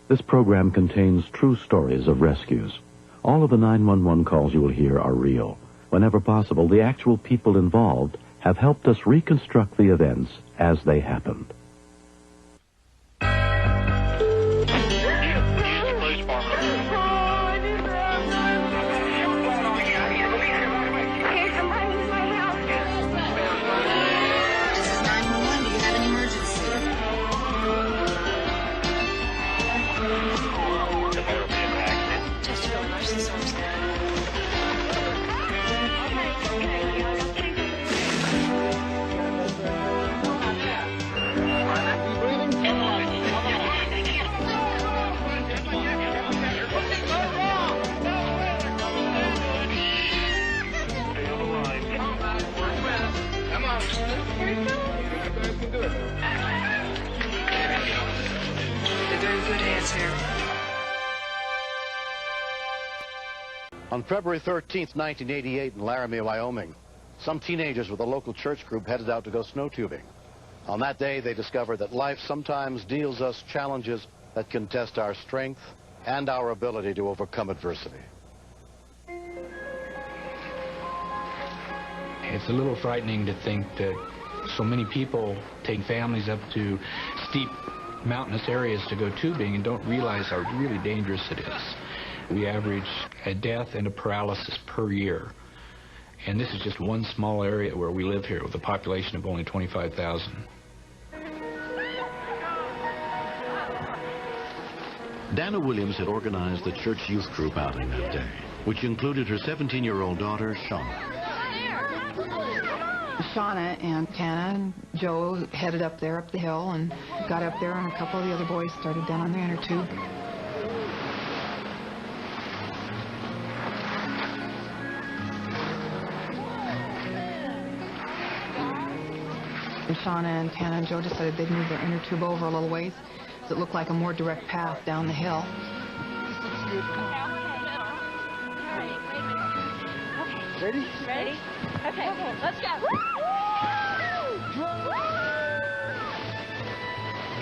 This program contains true stories of rescues. All of the 911 calls you will hear are real. Whenever possible, the actual people involved have helped us reconstruct the events as they happened. On February 13th, 1988, in Laramie, Wyoming, some teenagers with a local church group headed out to go snow tubing. On that day, they discovered that life sometimes deals us challenges that can test our strength and our ability to overcome adversity. It's a little frightening to think that so many people take families up to steep mountainous areas to go tubing and don't realize how really dangerous it is. We average a death and a paralysis per year. And this is just one small area where we live here with a population of only 25,000. Dana Williams had organized the church youth group outing that day, which included her 17-year-old daughter, Shauna. Shauna and Tana and Joe headed up there, up the hill, and got up there, and a couple of the other boys started down on their inner tube. And Shauna and Tana and Joe decided they'd move their inner tube over a little ways, so it looked like a more direct path down the hill. Ready? Ready? Okay, let's go.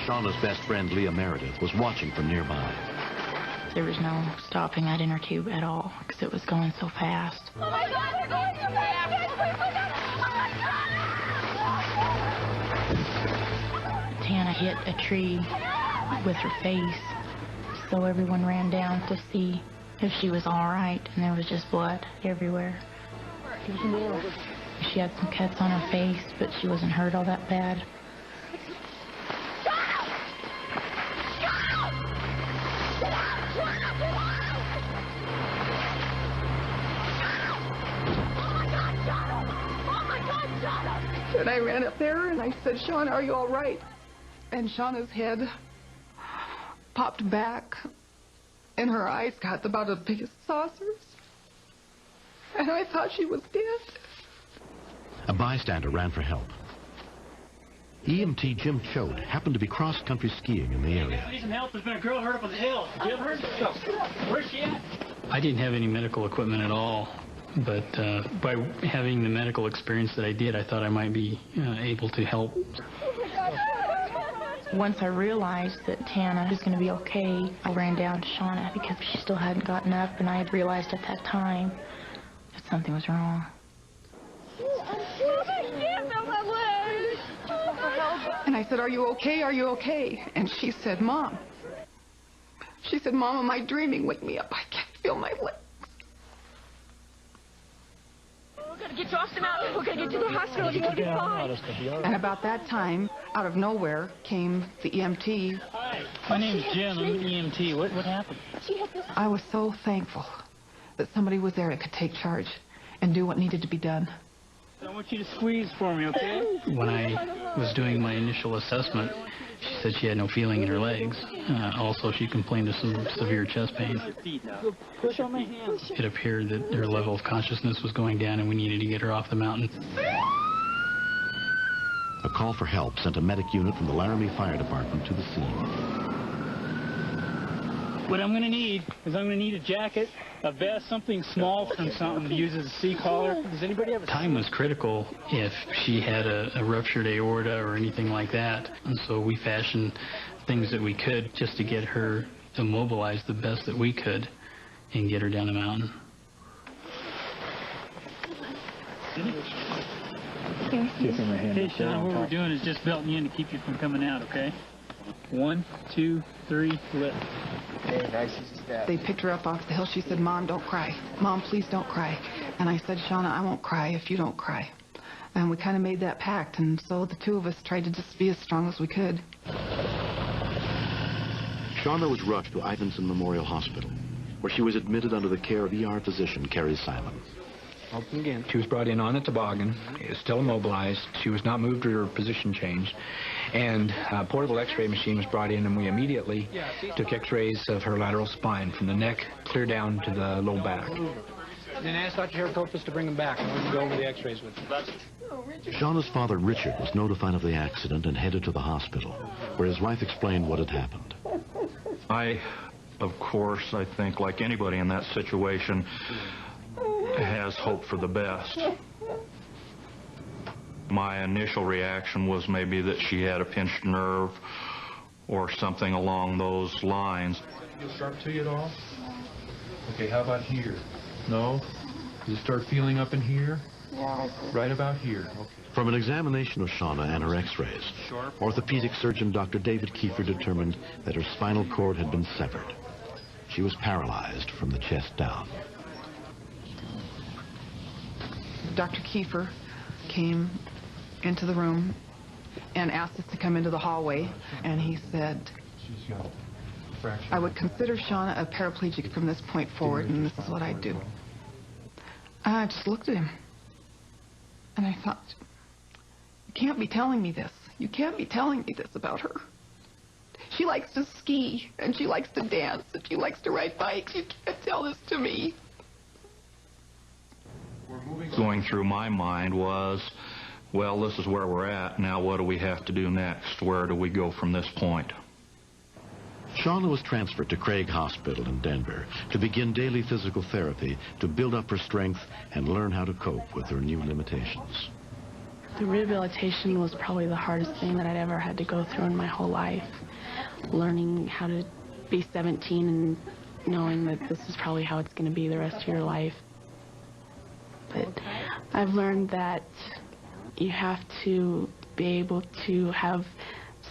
Shauna's best friend, Leah Meredith, was watching from nearby. There was no stopping that inner tube at all because it was going so fast. Oh my God, we're going so fast! Tana hit a tree with her face, so everyone ran down to see if she was all right, and there was just blood everywhere. She had some cuts on her face, but she wasn't hurt all that bad. And I ran up there and I said, Shauna, are you all right? And Shauna's head popped back and her eyes got about as big as saucers. And I thought she was dead. A bystander ran for help. EMT Jim Choate happened to be cross-country skiing in the area. Need some help. There's been a girl hurt up on the hill. Have you ever heard of her? Where's she at? I didn't have any medical equipment at all, but by having the medical experience that I did, I thought I might be able to help. Once I realized that Tana was going to be okay, I ran down to Shauna because she still hadn't gotten up, and I had realized at that time that something was wrong. And I said, are you okay? Are you okay? And she said, Mom. She said, Mom, am I dreaming? Wake me up. I can't feel my legs. We're going to get you off the mountain. We're going to get you to the hospital. You're going to be fine. And about that time, out of nowhere, came the EMT. Hi, my name's Jim. I'm the EMT. What happened? I was so thankful that somebody was there that could take charge and do what needed to be done. I want you to squeeze for me, okay? When I was doing my initial assessment, she said she had no feeling in her legs. Also, she complained of some severe chest pain. Push on my hand. It appeared that her level of consciousness was going down and we needed to get her off the mountain. A call for help sent a medic unit from the Laramie Fire Department to the scene. What I'm going to need is I'm going to need a jacket, a vest, something small from something to use as a sea collar. Does anybody have a... Time was critical if she had a ruptured aorta or anything like that. And so we fashioned things that we could just to get her immobilize the best that we could and get her down the mountain. Okay, Sean, what we're doing is just belting you in to keep you from coming out, okay? 1, 2, 3, lift. Okay, nice step. They picked her up off the hill. She said, "Mom, don't cry. Mom, please don't cry." And I said, "Shauna, I won't cry if you don't cry." And we kind of made that pact, and so the two of us tried to just be as strong as we could. Shauna was rushed to Ivinson Memorial Hospital, where she was admitted under the care of ER physician Carrie Simon. Open again. She was brought in on a toboggan, still immobilized. She was not moved or her position changed. And a portable x-ray machine was brought in, and we immediately took x-rays of her lateral spine from the neck clear down to the low back. Then ask Dr. Heracopoulos to bring them back, and we can go over the x-rays with you. Shauna's father, Richard, was notified of the accident and headed to the hospital, where his wife explained what had happened. Of course, I think, like anybody in that situation, has hope for the best. My initial reaction was maybe that she had a pinched nerve or something along those lines. Feel sharp to you at all? Okay, how about here? No? Does it start feeling up in here? Yeah. Right about here. Okay. From an examination of Shauna and her x-rays, orthopedic surgeon Dr. David Kiefer determined that her spinal cord had been severed. She was paralyzed from the chest down. Dr. Kiefer came into the room and asked us to come into the hallway, and he said, "I would consider Shauna a paraplegic from this point forward, and this is what I'd do." I just looked at him, and I thought, "You can't be telling me this. You can't be telling me this about her. She likes to ski, and she likes to dance, and she likes to ride bikes. You can't tell this to me." Going through my mind was, well, this is where we're at. Now what do we have to do next? Where do we go from this point? Shauna was transferred to Craig Hospital in Denver to begin daily physical therapy to build up her strength and learn how to cope with her new limitations. The rehabilitation was probably the hardest thing that I'd ever had to go through in my whole life. Learning how to be 17 and knowing that this is probably how it's going to be the rest of your life. But I've learned that you have to be able to have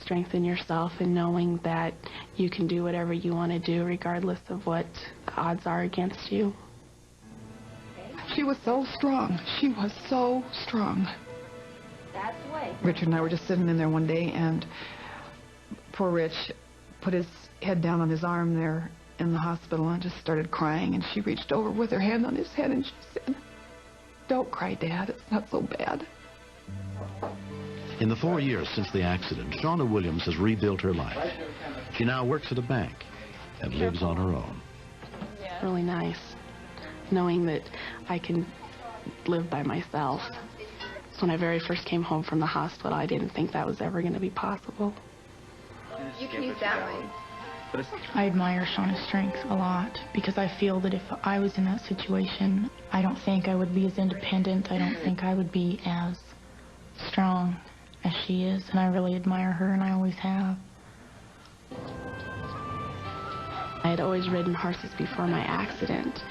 strength in yourself and knowing that you can do whatever you want to do regardless of what the odds are against you. She was so strong. She was so strong. That's the way. Richard and I were just sitting in there one day, and poor Rich put his head down on his arm there in the hospital and just started crying, and she reached over with her hand on his head and she said, "Don't cry, Dad. It's not so bad." In the 4 years since the accident, Shauna Williams has rebuilt her life. She now works at a bank and lives on her own. It's really nice knowing that I can live by myself. So when I very first came home from the hospital, I didn't think that was ever going to be possible. You can use that one. I admire Shauna's strength a lot because I feel that if I was in that situation, I don't think I would be as independent. I don't think I would be as strong as she is, and I really admire her, and I always have. I had always ridden horses before my accident,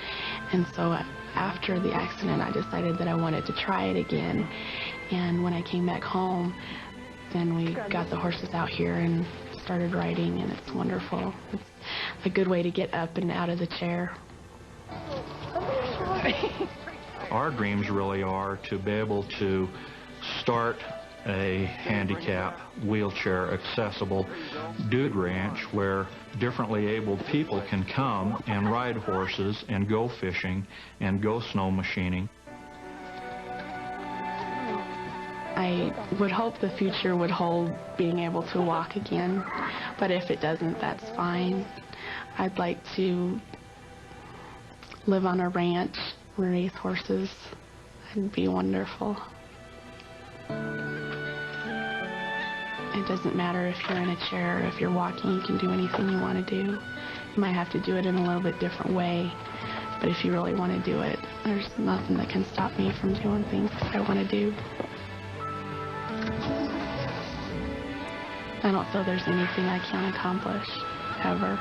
and so after the accident I decided that I wanted to try it again. And when I came back home, then we got the horses out here and started riding, and it's wonderful. It's a good way to get up and out of the chair. Our dreams really are to be able to start a handicap, wheelchair accessible dude ranch where differently abled people can come and ride horses and go fishing and go snow machining. I would hope the future would hold being able to walk again, but if it doesn't, that's fine. I'd like to live on a ranch, raise horses. It'd be wonderful. It doesn't matter if you're in a chair or if you're walking, you can do anything you want to do. You might have to do it in a little bit different way, but if you really want to do it, there's nothing that can stop me from doing things I want to do. I don't feel there's anything I can't accomplish, ever.